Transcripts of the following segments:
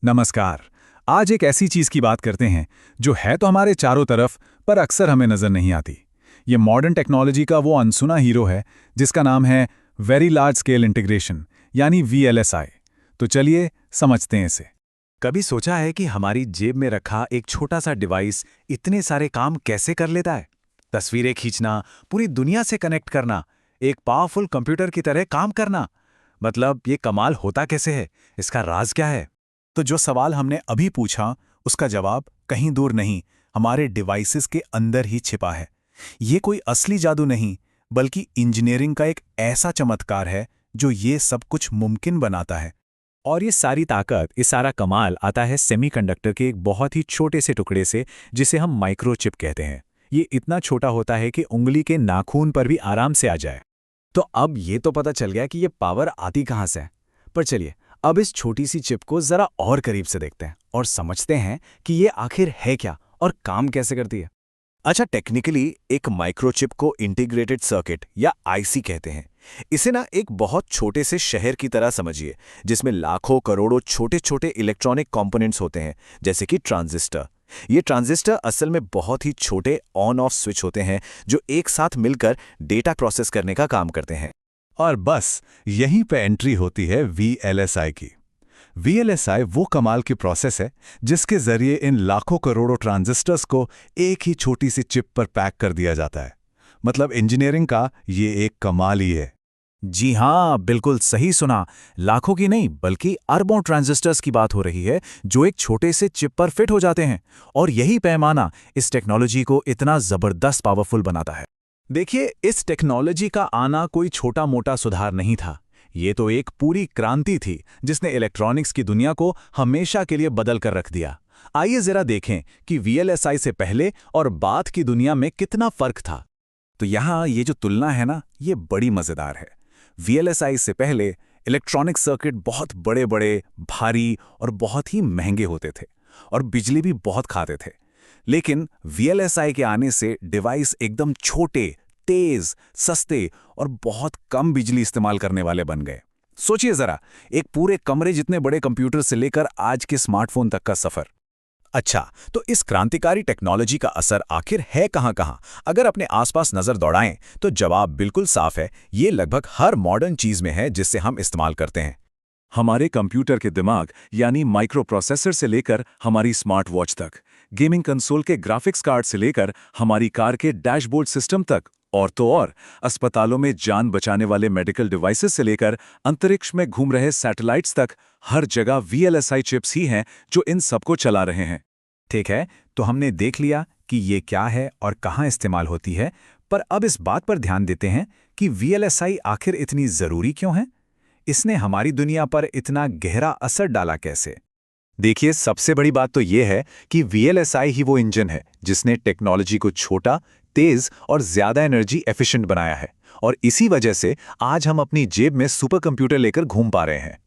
नमस्कार। आज एक ऐसी चीज की बात करते हैं जो है तो हमारे चारों तरफ पर अक्सर हमें नजर नहीं आती। ये मॉडर्न टेक्नोलॉजी का वो अनसुना हीरो है जिसका नाम है वेरी लार्ज स्केल इंटीग्रेशन यानी VLSI। तो चलिए समझते हैं इसे। कभी सोचा है कि हमारी जेब में रखा एक छोटा सा डिवाइस इतने सारे काम कैसे कर लेता है? तस्वीरें खींचना, पूरी दुनिया से कनेक्ट करना, एक पावरफुल कंप्यूटर की तरह काम करना। मतलब ये कमाल होता कैसे है? इसका राज क्या है? तो जो सवाल हमने अभी पूछा उसका जवाब कहीं दूर नहीं, हमारे डिवाइसेस के अंदर ही छिपा है। ये कोई असली जादू नहीं, बल्कि इंजीनियरिंग का एक ऐसा चमत्कार है जो ये सब कुछ मुमकिन बनाता है। और ये सारी ताकत, ये सारा कमाल आता है सेमीकंडक्टर के एक बहुत ही छोटे से टुकड़े से, जिसे हम माइक्रोचिप कहते हैं। ये इतना छोटा होता है कि उंगली के नाखून पर भी आराम से आ जाए। तो अब ये तो पता चल गया कि ये पावर आती कहाँ से है। पर चलिए, अब इस छोटी सी चिप को जरा और करीब से देखते हैं और समझते हैं कि ये आखिर है क्या और काम कैसे करती है। अच्छा, टेक्निकली एक माइक्रोचिप को इंटीग्रेटेड सर्किट या आईसी कहते हैं। इसे ना एक बहुत छोटे से शहर की तरह समझिए, जिसमें लाखों करोड़ों छोटे छोटे इलेक्ट्रॉनिक कंपोनेंट्स होते हैं, जैसे कि ट्रांजिस्टर। ये ट्रांजिस्टर असल में बहुत ही छोटे ऑन ऑफ स्विच होते हैं जो एक साथ मिलकर डेटा प्रोसेस करने का काम करते हैं। और बस यहीं पे एंट्री होती है VLSI की। VLSI वो कमाल की प्रोसेस है जिसके जरिए इन लाखों करोड़ों ट्रांजिस्टर्स को एक ही छोटी सी चिप पर पैक कर दिया जाता है। मतलब इंजीनियरिंग का ये एक कमाल ही है। जी हाँ, बिल्कुल सही सुना। लाखों की नहीं बल्कि अरबों ट्रांजिस्टर्स की बात हो रही है जो एक छोटे से चिप पर फिट हो जाते हैं। और यही पैमाना इस टेक्नोलॉजी को इतना जबरदस्त पावरफुल बनाता है। देखिए, इस टेक्नोलॉजी का आना कोई छोटा मोटा सुधार नहीं था। ये तो एक पूरी क्रांति थी जिसने इलेक्ट्रॉनिक्स की दुनिया को हमेशा के लिए बदल कर रख दिया। आइए जरा देखें कि VLSI से पहले और बाद की दुनिया में कितना फर्क था। तो यहाँ ये जो तुलना है ना, ये बड़ी मजेदार है। VLSI से पहले इलेक्ट्रॉनिक सर्किट बहुत बड़े बड़े, भारी और बहुत ही महंगे होते थे और बिजली भी बहुत खाते थे। लेकिन VLSI के आने से डिवाइस एकदम छोटे, तेज, सस्ते और बहुत कम बिजली इस्तेमाल करने वाले बन गए। सोचिए जरा, एक पूरे कमरे जितने बड़े कंप्यूटर से लेकर आज के स्मार्टफोन तक का सफर। अच्छा, तो इस क्रांतिकारी टेक्नोलॉजी का असर आखिर है कहाँ? अगर अपने आसपास नजर दौड़ाएं तो जवाब बिल्कुल साफ है। ये लगभग हर मॉडर्न चीज में है जिससे हम इस्तेमाल करते हैं। हमारे कंप्यूटर के दिमाग यानी माइक्रो प्रोसेसर से लेकर हमारी स्मार्ट वॉच तक, गेमिंग कंसोल के ग्राफिक्स कार्ड से लेकर हमारी कार के डैशबोर्ड सिस्टम तक, और तो और अस्पतालों में जान बचाने वाले मेडिकल डिवाइसेस से लेकर अंतरिक्ष में घूम रहे सैटेलाइट्स तक, हर जगह VLSI चिप्स ही हैं जो इन सबको चला रहे हैं। ठीक है, तो हमने देख लिया कि ये क्या है और कहाँ इस्तेमाल होती है, पर अब इस बात पर ध्यान देते हैं कि VLSI आखिर इतनी जरूरी क्यों है। इसने हमारी दुनिया पर इतना गहरा असर डाला कैसे? देखिए, सबसे बड़ी बात तो ये है कि VLSI ही वो इंजन है जिसने टेक्नोलॉजी को छोटा, तेज और ज्यादा एनर्जी एफिशिएंट बनाया है। और इसी वजह से आज हम अपनी जेब में सुपर कंप्यूटर लेकर घूम पा रहे हैं।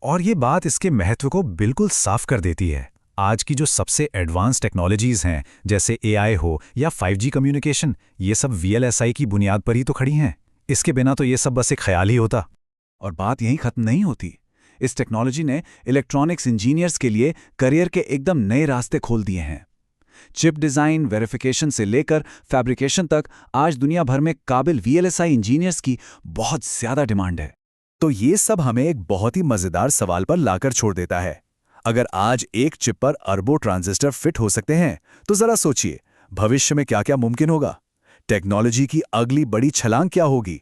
और ये बात इसके महत्व को बिल्कुल साफ कर देती है। आज की जो सबसे एडवांस टेक्नोलॉजीज हैं, जैसे AI हो या 5G कम्युनिकेशन, ये सब VLSI की बुनियाद पर ही तो खड़ी हैं। इसके बिना तो ये सब बस एक ख्याल ही होता। और बात यहीं खत्म नहीं होती। इस टेक्नोलॉजी ने इलेक्ट्रॉनिक्स इंजीनियर्स के लिए करियर के एकदम नए रास्ते खोल दिए हैं। चिप डिज़ाइन, वेरिफिकेशन से लेकर फैब्रिकेशन तक आज दुनिया भर में काबिल VLSI इंजीनियर्स की बहुत ज़्यादा डिमांड है। तो ये सब हमें एक बहुत ही मज़ेदार सवाल पर लाकर छोड़ देता है। अगर आज एक चिप पर अरबों ट्रांजिस्टर फिट हो सकते हैं, तो ज़रा सोचिए भविष्य में क्या क्या मुमकिन होगा। टेक्नोलॉजी की अगली बड़ी छलांग क्या होगी।